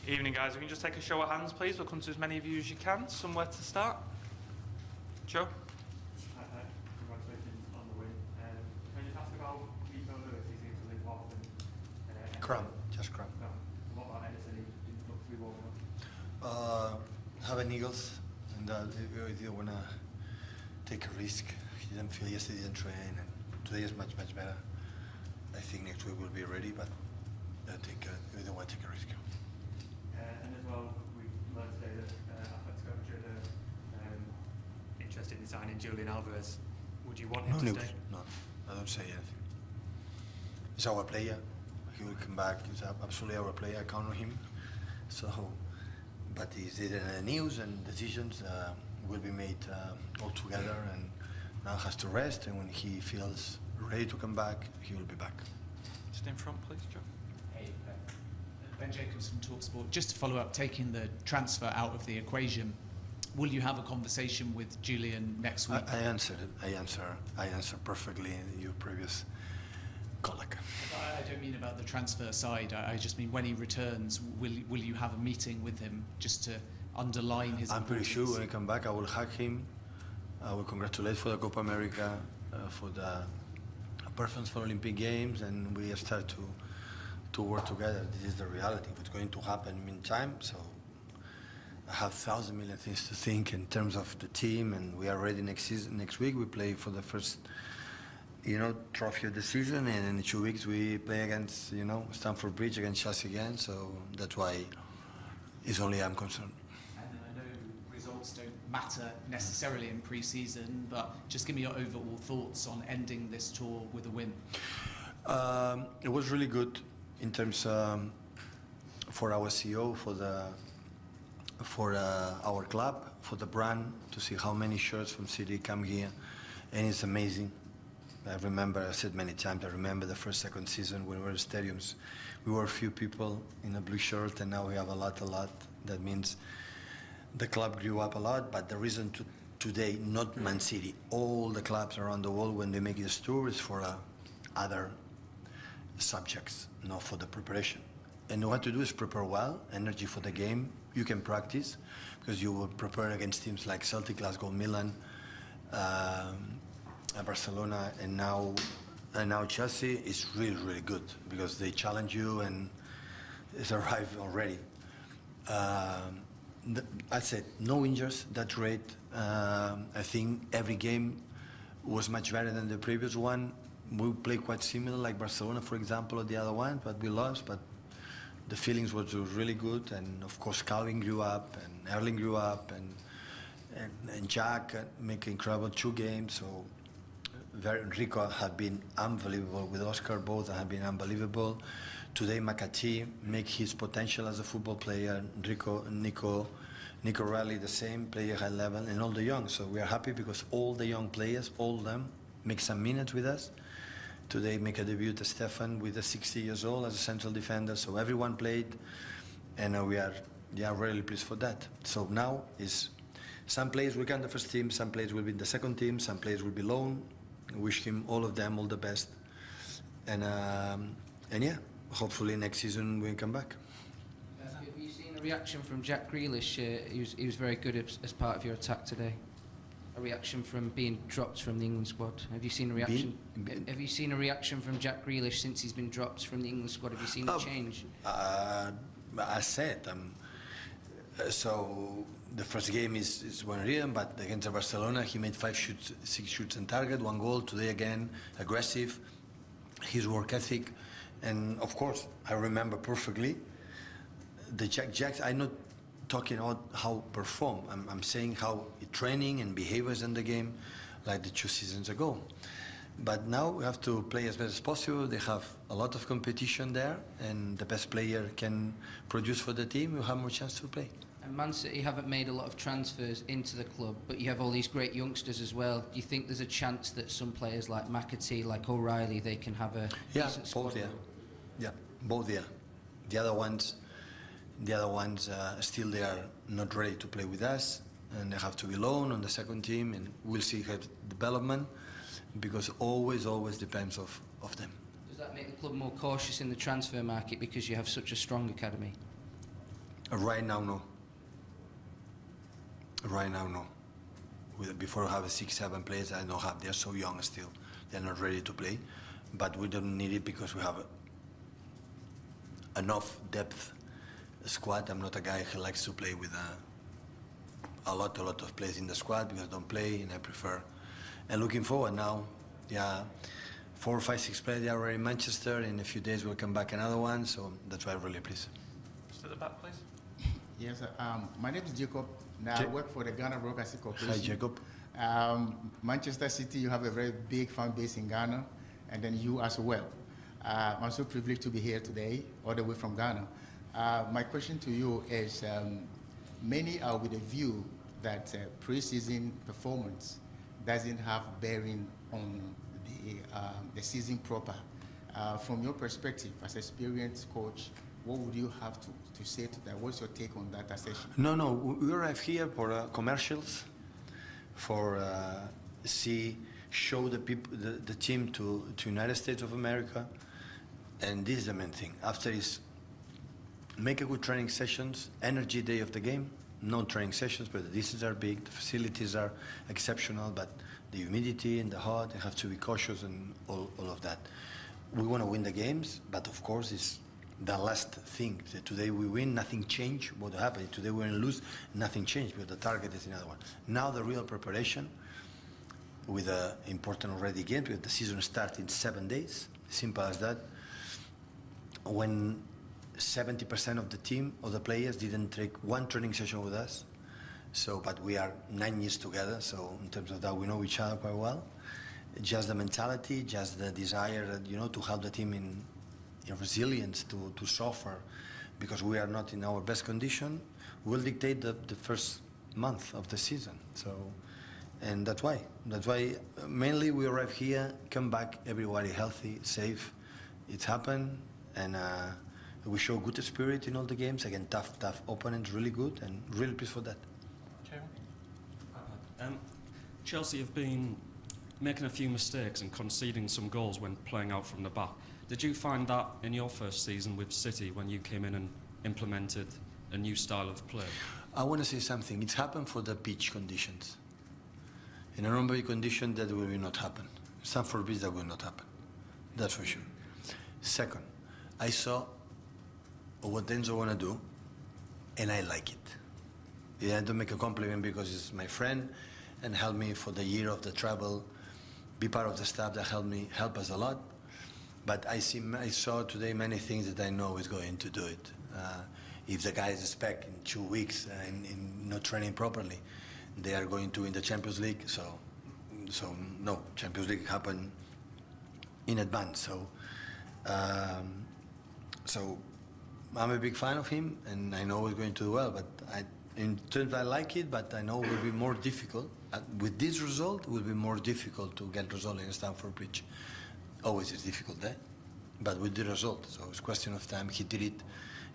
Evening, guys. We can just take a show of hands, please. We'll come to as many of you as you can. Somewhere to start. Joe? Hi. Congratulations on the win. Can I just ask about Rico Lewis? He seems to live off and... Crumb, just crumb. No. What about Edison? He didn't look to be warming up. Having Eagles, and we didn't want to take a risk. He didn't feel yesterday, he didn't train, and today is much better. I think next week we'll be ready, but I think we don't want to take a risk. And as well, we learned today that Atletico Madrid are interested in signing Julian Alvarez. Would you want him to stay? No, I don't say anything. He's our player. He will come back. He's absolutely our player. I count on him. So, but he's in the news, and decisions will be made all together, and now has to rest, and when he feels ready to come back, he will be back. Just in front, please, Joe. Hey, Ben Jacobs from TalkSport. Just to follow up, taking the transfer out of the equation, will you have a conversation with Julian next week? I answered it. I answer perfectly in your previous colleague. I don't mean about the transfer side. I just mean when he returns, will you have a meeting with him just to underline his I'm pretty importance? sure when he come back, I will hug him. I will congratulate for the Copa America, for the performance for Olympic Games, and we start to work together. This is the reality, what's going to happen meantime. So I have 1,000 million things to think in terms of the team, and we are ready next season. Next week we play for the first, trophy of the season, and in 2 weeks we play against, Stamford Bridge against Chelsea again. So that's why it's only I'm concerned. And I know results don't matter necessarily in pre-season, but just give me your overall thoughts on ending this tour with a win. It was really good in terms for our CEO, for our club, for the brand, to see how many shirts from City come here, and it's amazing. I remember, I said many times, I remember the first, second season when we were in stadiums. We were a few people in a blue shirt, and now we have a lot. That means the club grew up a lot, but the reason today, not Man City, all the clubs around the world, when they make this tour, is for other subjects, not for the preparation. And what to do is prepare well, energy for the game. You can practice, because you will prepare against teams like Celtic, Glasgow, Milan, Barcelona, and now Chelsea is really good, because they challenge you and it's arrived already. I said no injuries, that's great. I think every game was much better than the previous one. We played quite similar, like Barcelona, for example, or the other one, but we lost. But the feelings was really good, and of course Calvin grew up, and Erling grew up, and Jack make incredible 2 games. So Rico had been unbelievable with Oscar. Both have been unbelievable. Today McAtee make his potential as a football player. Nico Raleigh the same, play at high level, and all the young. So we are happy because all the young players, all of them, make some minutes with us. Today make a debut to Stefan with the 60 years old as a central defender. So everyone played, and we are really pleased for that. So now is some players will come in the first team, some players will be in the second team, some players will be loan. Wish him, all of them, all the best, and yeah, hopefully next season we'll come back. Have you seen a reaction from Jack Grealish? He was very good as part of your attack today. A reaction from being dropped from the England squad. Have you seen a reaction? Have you seen a reaction from Jack Grealish since he's been dropped from the England squad? Have you seen a change? I said, so the first game is one real, but against Barcelona he made 5 shoots, 6 shoots on target, 1 goal. Today again, aggressive, his work ethic, and of course I remember perfectly the Jack. I'm not talking about how perform. I'm saying how training and behaviors in the game, like the 2 seasons ago. But now we have to play as best as possible. They have a lot of competition there, and the best player can produce for the team. You have more chance to play. And Man City haven't made a lot of transfers into the club, but you have all these great youngsters as well. Do you think there's a chance that some players like McAtee, like O'Reilly, they can have a decent squad? Both, yeah, both. The other ones still they are not ready to play with us, and they have to be loaned on the second team, and we'll see how development, because always depends of them. Does that make the club more cautious in the transfer market because you have such a strong academy? Right now, no. Right now, no. Before I have 6-7 players, I don't have. They're so young still. They're not ready to play. But we don't need it because we have enough depth squad. I'm not a guy who likes to play with a lot of players in the squad because I don't play, and I prefer. And looking forward now, 4, 5, 6 players. They are already in Manchester. In a few days, we'll come back another one. So that's why I'm really pleased. Just at the back, please. Yes, my name is Jacob. Now I work for the Ghana Broadcasting Corporation. Hi, Jacob. Manchester City, you have a very big fan base in Ghana, and then you as well. I'm so privileged to be here today, all the way from Ghana. My question to you is, many are with the view that pre-season performance doesn't have bearing on the season proper. From your perspective, as an experienced coach, what would you have to say to that? What's your take on that assertion? No. We arrive here for commercials, for show the people, the team to United States of America, and this is the main thing. After is make a good training sessions, energy day of the game. No training sessions, but the distances are big, the facilities are exceptional, but the humidity and the hot, they have to be cautious and all of that. We want to win the games, but of course it's the last thing. So today we win, nothing changed. What happened? Today we lose, nothing changed, but the target is another one. Now the real preparation with the important already game, because the season starts in 7 days, simple as that. When 70% of the team, of the players, didn't take one training session with us. So, but we are 9 years together, so in terms of that, we know each other quite well. Just the mentality, just the desire, to help the team in resilience, to suffer, because we are not in our best condition, will dictate the first month of the season. So, and that's why mainly we arrive here, come back, everybody healthy, safe. It's happened, and we show good spirit in all the games. Again, tough opponents, really good, and really pleased for that. Chelsea have been making a few mistakes and conceding some goals when playing out from the back. Did you find that in your first season with City when you came in and implemented a new style of play? I want to say something. It's happened for the pitch conditions. In a normal condition, that will not happen. Stamford Bridge, that will not happen. That's for sure. Second, I saw what Enzo want to do, and I like it. I don't make a compliment because he's my friend and helped me for the year of the travel, be part of the staff that help us a lot. But I saw today many things that I know is going to do it. If the guys expect in 2 weeks in not training properly, they are going to win the Champions League. So no, Champions League happen in advance. So I'm a big fan of him, and I know he's going to do well. But in terms, I like it, but I know it will be more difficult. With this result, it will be more difficult to get result in Stamford Bridge. Always is difficult there, but with the result. So it's a question of time. He did it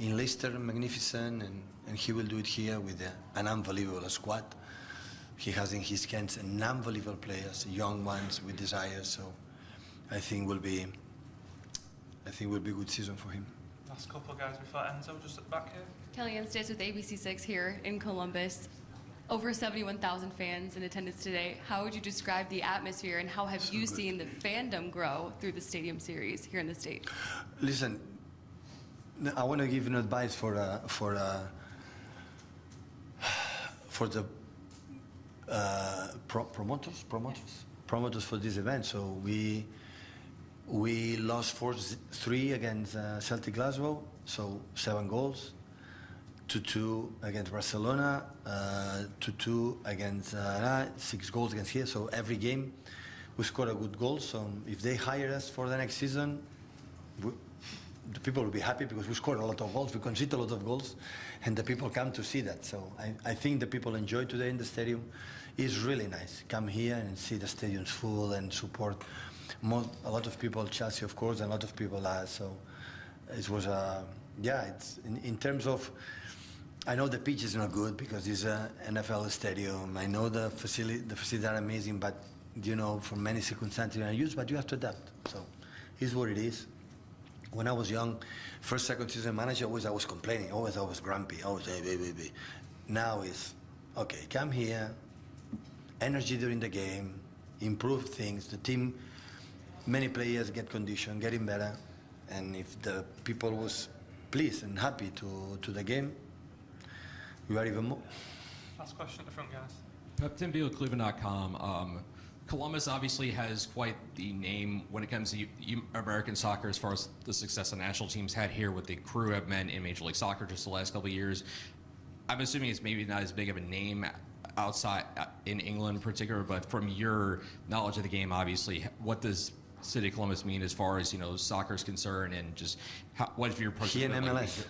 in Leicester, magnificent, and he will do it here with an unbelievable squad. He has in his hands an unbelievable players, young ones with desire. So I think will be a good season for him. Last couple of guys before Enzo, just at the back here. Kellyanne Stays with ABC6 here in Columbus. Over 71,000 fans in attendance today. How would you describe the atmosphere, and how have you seen the fandom grow through the Stadium Series here in the States? Listen, I want to give an advice for the promoters for this event. So we lost 4-3 against Celtic Glasgow, so 7 goals. 2-2 against Barcelona, 2-2 against 6 goals against here. So every game we score a good goal. So if they hire us for the next season, the people will be happy because we scored a lot of goals. We concede a lot of goals, and the people come to see that. So I think the people enjoy today in the stadium. It's really nice. Come here and see the stadium's full and support. A lot of people, Chelsea of course, and a lot of people us. So it was it's in terms of. I know the pitch is not good because it's an NFL stadium. I know the facilities are amazing, but for many circumstances are used, but you have to adapt. So it's what it is. when I was young, first, second season manager, always I was complaining, always I was grumpy, always, hey. Now it's, okay, come here, energy during the game, improve things, the team, many players get conditioned, getting better, and if the people was pleased and happy to the game, we are even more. Last question at the front, guys. Tim Beal, Cleveland.com. Columbus obviously has quite the name when it comes to American soccer as far as the success the national teams had here with the crew of men in Major League Soccer just the last couple of years. I'm assuming it's maybe not as big of a name outside in England in particular, but from your knowledge of the game, obviously, what does City of Columbus mean as far as, soccer is concerned, and just what if your approach? Here in MLS.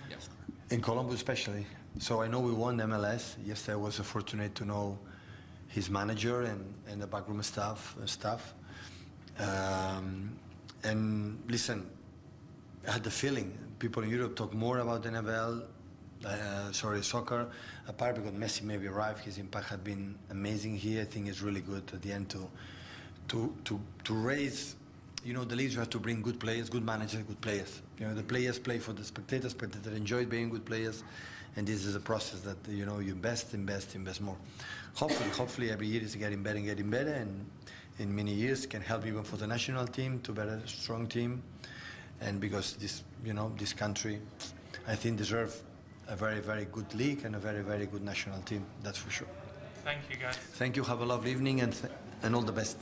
Yes. In Columbus especially. So I know we won MLS. Yesterday I was fortunate to know his manager and the backroom staff. And listen, I had the feeling people in Europe talk more about the NFL, soccer, apart because Messi maybe arrived. His impact had been amazing here. I think it's really good at the end to raise. The leagues, you have to bring good players, good managers, good players. The players play for the spectators enjoy being good players, and this is a process that, you invest more. Hopefully every year is getting better, and in many years can help even for the national team to better strong team, and because this country, I think deserve a very, very good league and a very, very good national team, that's for sure. Thank you, guys. Thank you, have a lovely evening, and all the best.